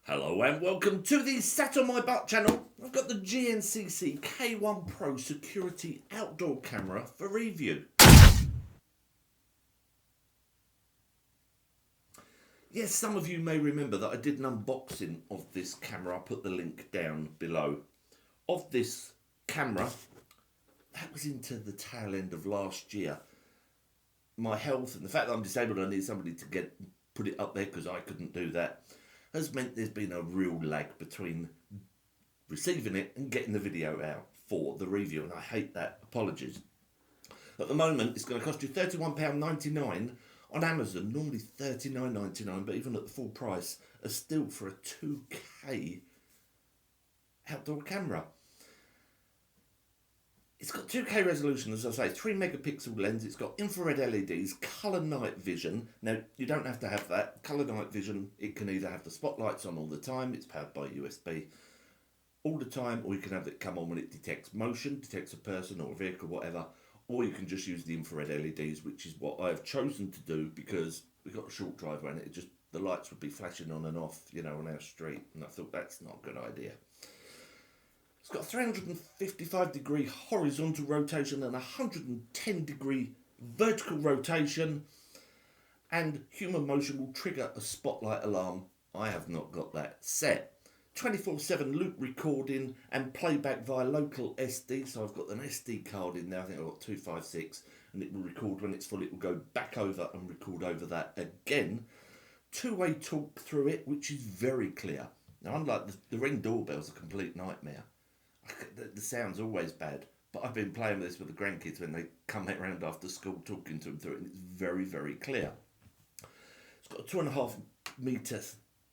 Hello and welcome to the Sat on My Butt channel. I've got the GNCC K1 Pro security outdoor camera for review. Yes, some of you may remember that I did an unboxing of this camera. I'll put the link down below. Of this camera, that was into the tail end of last year. My health and the fact that I'm disabled, I need somebody to put it up there because I couldn't do that, has meant there's been a real lag between receiving it and getting the video out for the review, and I hate that. Apologies. At the moment, it's going to cost you £31.99 on Amazon, normally $39.99, but even at the full price, are still for a 2K outdoor camera. It's got 2K resolution, as I say, 3 megapixel lens. It's got infrared LEDs, colour night vision. Now, you don't have to have that. Colour night vision, it can either have the spotlights on all the time, it's powered by USB all the time, or you can have it come on when it detects motion, detects a person or a vehicle, whatever, or you can just use the infrared LEDs, which is what I've chosen to do because we've got a short driveway and the lights would be flashing on and off, on our street, and I thought that's not a good idea. It's got 355 degree horizontal rotation and 110 degree vertical rotation, and human motion will trigger a spotlight alarm. I have not got that set. 24/7 loop recording and playback via local SD, so I've got an SD card in there. I think I've got 256, and it will record when it's full. It will go back over and record over that again. Two-way talk through it, which is very clear. Now, unlike the Ring doorbell's a complete nightmare. The sound's always bad, but I've been playing with this with the grandkids when they come around after school, talking to them through it, and it's very, very clear. It's got a 2.5 metre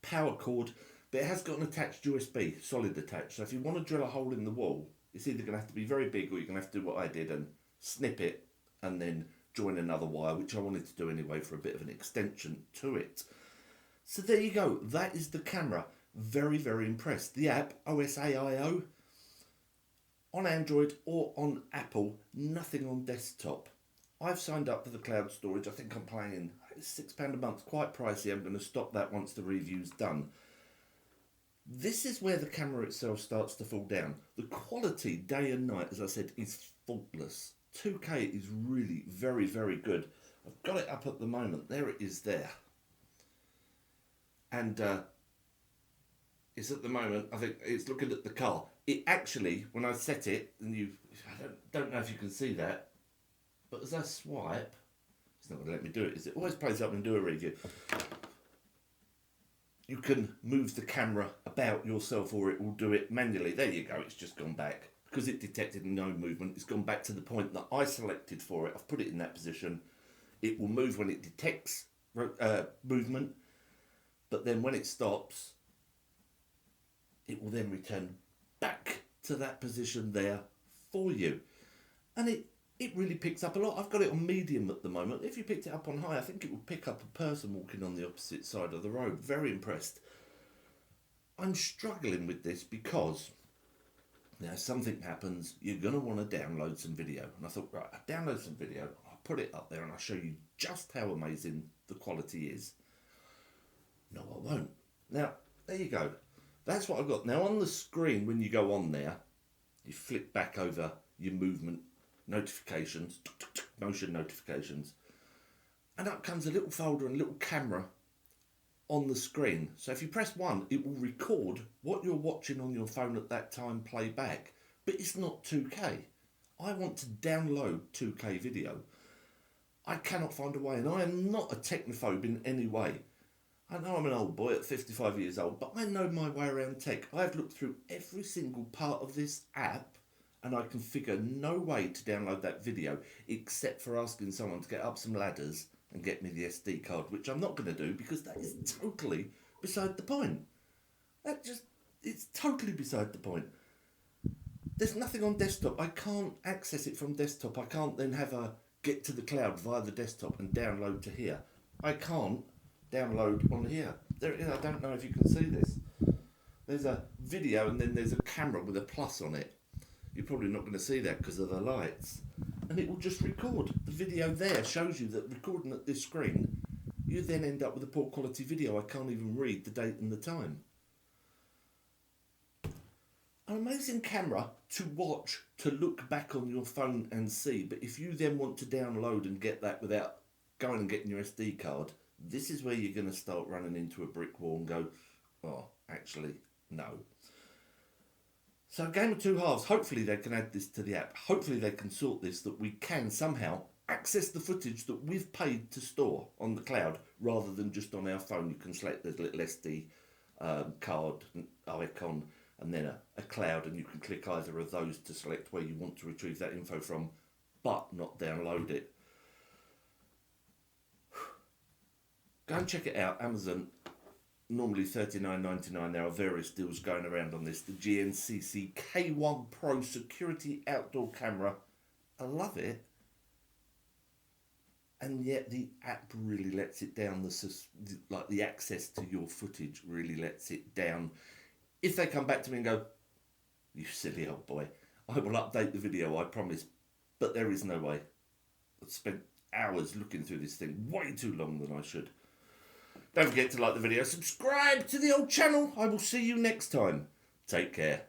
power cord, but it has got an attached USB, solid attached. So if you want to drill a hole in the wall, it's either going to have to be very big, or you're going to have to do what I did and snip it and then join another wire, which I wanted to do anyway for a bit of an extension to it. So there you go. That is the camera. Very, very impressed. The app, OSAIO, on Android or on Apple, nothing on desktop. I've signed up for the cloud storage. I think I'm paying £6 a month, quite pricey. I'm going to stop that once the review's done. This is where the camera itself starts to fall down. The quality, day and night, as I said, is faultless. 2K is really very, very good. I've got it up at the moment. There it is there. And it's at the moment, I think it's looking at the car. It actually, when I set it, and I don't know if you can see that, but as I swipe, it's not going to let me do it, is it? Always plays up and do a review. You can move the camera about yourself, or it will do it manually. There you go, it's just gone back. Because it detected no movement, it's gone back to the point that I selected for it. I've put it in that position. It will move when it detects movement, but then when it stops, it will then return back to that position there for you. And it really picks up a lot. I've got it on medium at the moment. If you picked it up on high, I think it would pick up a person walking on the opposite side of the road. Very impressed. I'm struggling with this because now something happens, you're going to want to download some video. And I thought, right, I'll download some video, I'll put it up there and I'll show you just how amazing the quality is. No, I won't. Now, there you go. That's what I've got. Now on the screen, when you go on there, you flick back over your movement notifications, motion notifications, and up comes a little folder and a little camera on the screen. So if you press 1, it will record what you're watching on your phone at that time, play back. But it's not 2K. I want to download 2K video. I cannot find a way, and I am not a technophobe in any way. I know I'm an old boy at 55 years old, but I know my way around tech. I've looked through every single part of this app, and I can figure no way to download that video except for asking someone to get up some ladders and get me the SD card, which I'm not going to do because that is totally beside the point. It's totally beside the point. There's nothing on desktop. I can't access it from desktop. I can't then get to the cloud via the desktop and download to here. I can't download on here. There, I don't know if you can see this. There's a video and then there's a camera with a plus on it. You're probably not going to see that because of the lights. And it will just record. The video there shows you that recording at this screen, you then end up with a poor quality video. I can't even read the date and the time. An amazing camera to watch, to look back on your phone and see. But if you then want to download and get that without going and getting your SD card, this is where you're going to start running into a brick wall and go, oh, actually, no. So Game of Two Halves, hopefully they can add this to the app. Hopefully they can sort this, that we can somehow access the footage that we've paid to store on the cloud rather than just on our phone. You can select the little SD card icon and then a cloud, and you can click either of those to select where you want to retrieve that info from, but not download it. Go and check it out. Amazon, normally $39.99. There are various deals going around on this. The GNCC K1 Pro security outdoor camera. I love it. And yet the app really lets it down. The access to your footage really lets it down. If they come back to me and go, you silly old boy, I will update the video, I promise. But there is no way. I've spent hours looking through this thing, way too long than I should. Don't forget to like the video, subscribe to the old channel. I will see you next time. Take care.